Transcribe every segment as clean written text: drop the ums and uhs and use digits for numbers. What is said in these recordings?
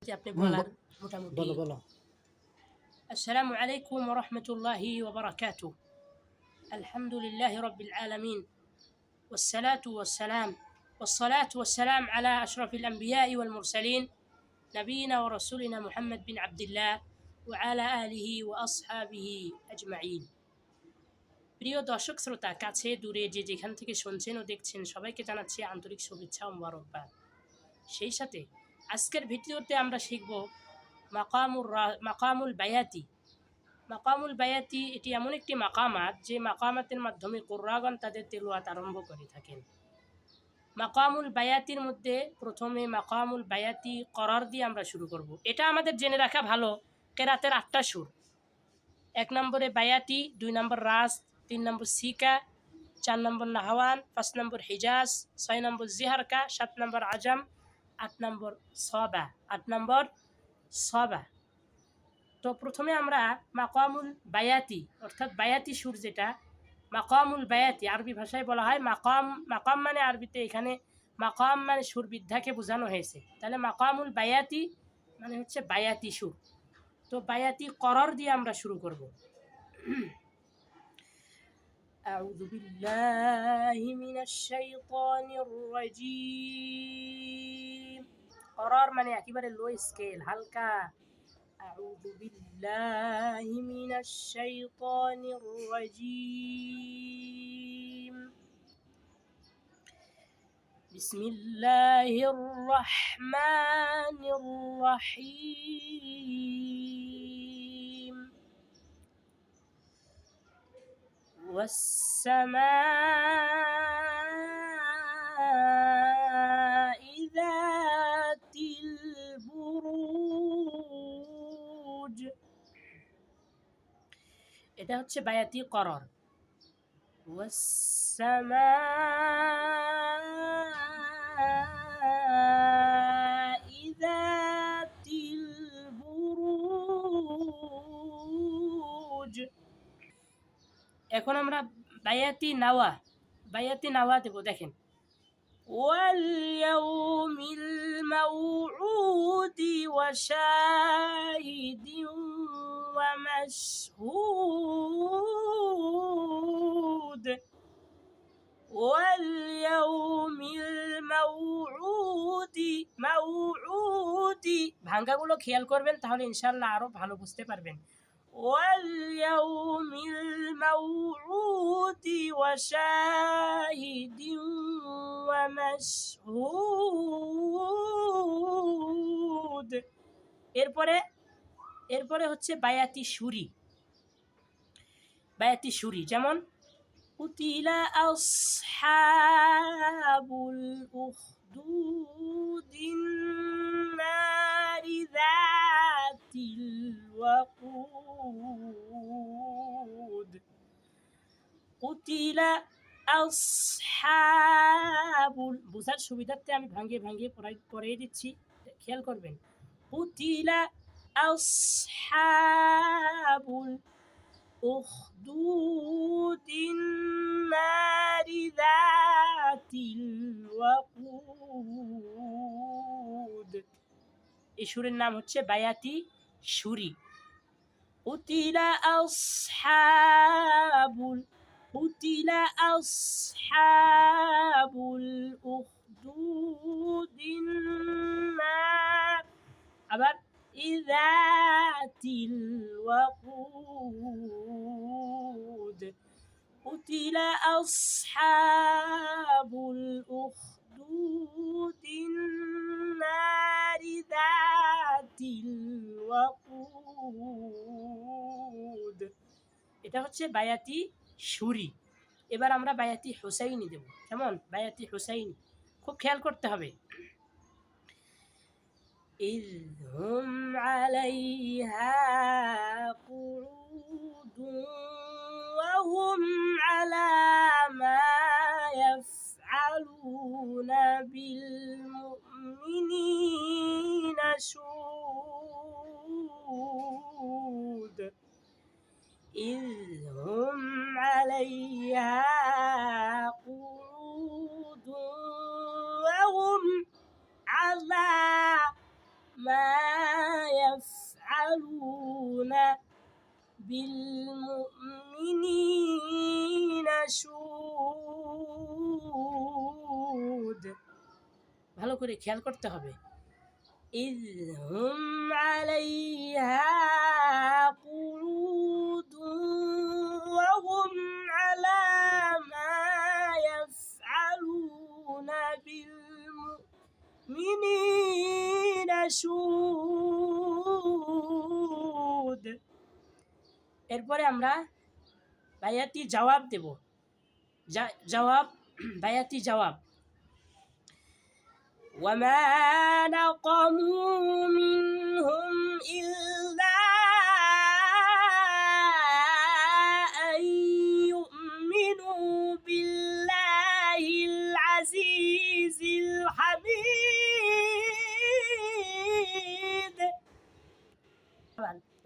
আপনি বলার মোটামুটি বলো। আসসালামু আলাইকুম ওয়া রাহমাতুল্লাহি ওয়া বারাকাতুহু আলহামদুলিল্লাহি রাব্বিল আলামিন والصلاة والسلام على أشرف الأنبياء والمرسلين نبينا ورسولنا محمد بن عبد الله وعلى آله وأصحابه أجمعين প্রিয় দর্শক শ্রোতা কাছে দূরে যে যেখান থেকে শুনছেন ও দেখছেন সবাইকে জানাচ্ছি আন্তরিক শুভেচ্ছা ও মোবারকবাদ। সেই সাথে আজকের ভিডিওতে আমরা শিখব মাকামুল বায়াতি। মাকামুল বায়াতি এটি এমন একটি মাকামাত যে মাকামাতের মাধ্যমে কুরআন তাদের তেলাওয়াত আরম্ভ করে থাকেন। মাকামুল বায়াতির মধ্যে প্রথমে মাকামুল বায়াতি করার দিয়ে আমরা শুরু করব। এটা আমাদের জেনে রাখা ভালো, কেরাতের 8টা সুর। 1 নম্বরে বায়াতি, 2 নম্বর রাস, 3 নম্বর সিকা, 4 নম্বর নাহওয়ান, 5 নম্বর হিজাজ, 6 নম্বর জিহারকা, 7 নম্বর আজম, 8 নম্বর সবা। তো প্রথমে আমরা মাকামুল বায়াতি অর্থাৎ বায়াতি সুর, যেটা মাকামুল বায়াতি আরবি ভাষায় বলা হয় মাকাম। মাকাম মানে আরবিতে এখানে মাকাম মানে সুর বিদ্যাকে বোঝানো হয়েছে, তাহলে মাকামুল বায়াতি মানে হচ্ছে বায়াতি সুর। তো বায়াতি করার দিয়ে আমরা শুরু করব। আউযু বিল্লাহি মিনাশ শাইতানির রাজীম। করার মানে একেবারে লো স্কেল, হালকা। أعوذ بالله من الشيطان الرجيم بسم الله الرحمن الرحيم والسماء ذات البروج। এটা হচ্ছে বায়াতি করার। ওয়াসসামাই যাতিল বুরুজ। এখন আমরা বায়াতি নাওয়া দেব। দেখেন, واليوم الموعود وشاهد ومشهود। واليوم الموعود ভাঙ্গাগুলো খেয়াল করবেন, তাহলে ইনশাআল্লাহ আরো ভালো বুঝতে পারবেন। واليوم الموعود وشاهد ومشهود। এরপরে হচ্ছে বায়াতি সুরি, যেমন কুতিলা আসহাবুল উখদুদিন নারি যাতিল ওয়াকুদ। কুতিলা আসহাবুল, বোঝার সুবিধার্থে আমি ভাঙিয়ে পড়িয়ে দিচ্ছি, খেয়াল করবেন। কুতিলা আসহাবুল উখদুদিন নারি যাতিল ওয়াকুদ। এই সুরের নাম হচ্ছে বায়াতি সুরি। কুতিলা আসহাবুল উখদুদিন নার, আবার ইযাতিল ওয়াকুদ। কুতিলা আসহাবুল উখদুদিন নারি যাতিল ওয়াকুদ। এটা হচ্ছে বায়াতি সুরি। এবার আমরা বায়াতি হুসাইনি দেব। কেমন? বায়াতি হুসাইনি খুব খেয়াল করতে হবে। إذ هم عليها قعود وهم على ما يفعلون بالمؤمنين شهود। إذ هم عليها قعود وهم على ما يفعلون بالمؤمنين شهود ভালো করে খেয়াল করতে হবে إذ هم عليها قعود وهم على ما يفعلون بالمؤمنين شهود এরপরে আমরা বায়াতি জবাব দেব জবাব বায়াতি জবাব وما نقموا منهم إلا أن يؤمنوا بالله العزيز الحميد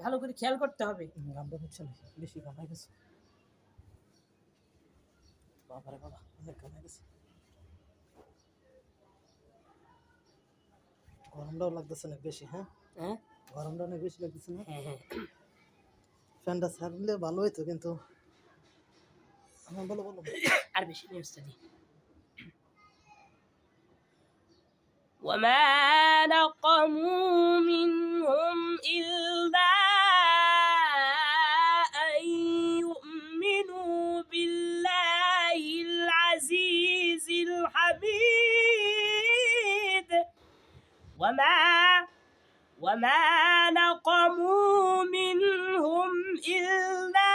ভালো করে খেয়াল করতে হবে গানটা হচ্ছে বেশি গান হয়ে গেছে বাবারে বাবা অনেক গান হয়ে গেছে গরমটাও লাগতেছে না বেশি হ্যাঁ হ্যাঁ গরমটা অনেক বেশি লাগতেছে না হ্যাঁ হ্যাঁ ফ্যানটা ছাড়লে ভালো হইতো কিন্তু আমার বলো বলো আর বেশি নিয়ে উস্তাদি وما نقموا منهم إلا أن يؤمنوا بالله العزيز الحميد وما نقموا منهم إلا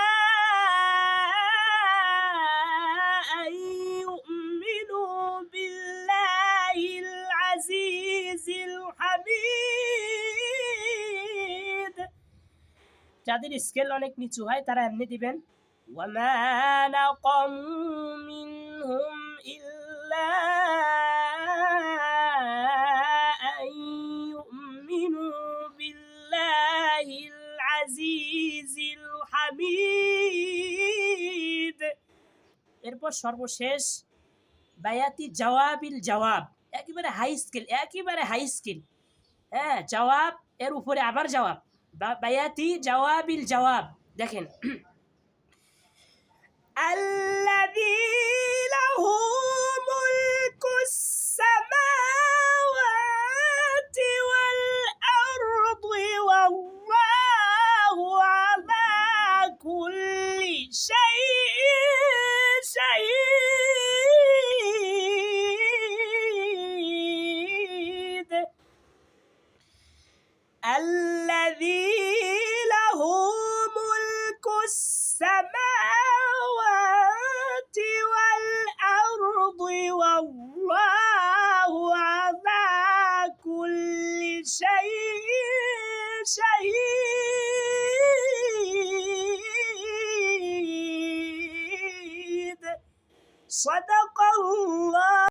أن يؤمنوا بالله العزيز الحميد যাদের স্কেল অনেক নিচু হয় তারা এমনি দিবেন وما نقموا منهم إلا أن يؤمنوا بالله العزيز الحميد এরপর সর্বশেষ বায়াতি জওয়াবিল জওয়াব একেবারে হাই স্কিল হ্যাঁ জওয়াব এর উপরে আবার জওয়াব বায়াতি জওয়াবিল জওয়াব দেখেন الذي له ملك السماوات والأرض والله على كل شيء شهيد الذي له ملك السماوات والأرض والله على كل شيء شهيد صدق الله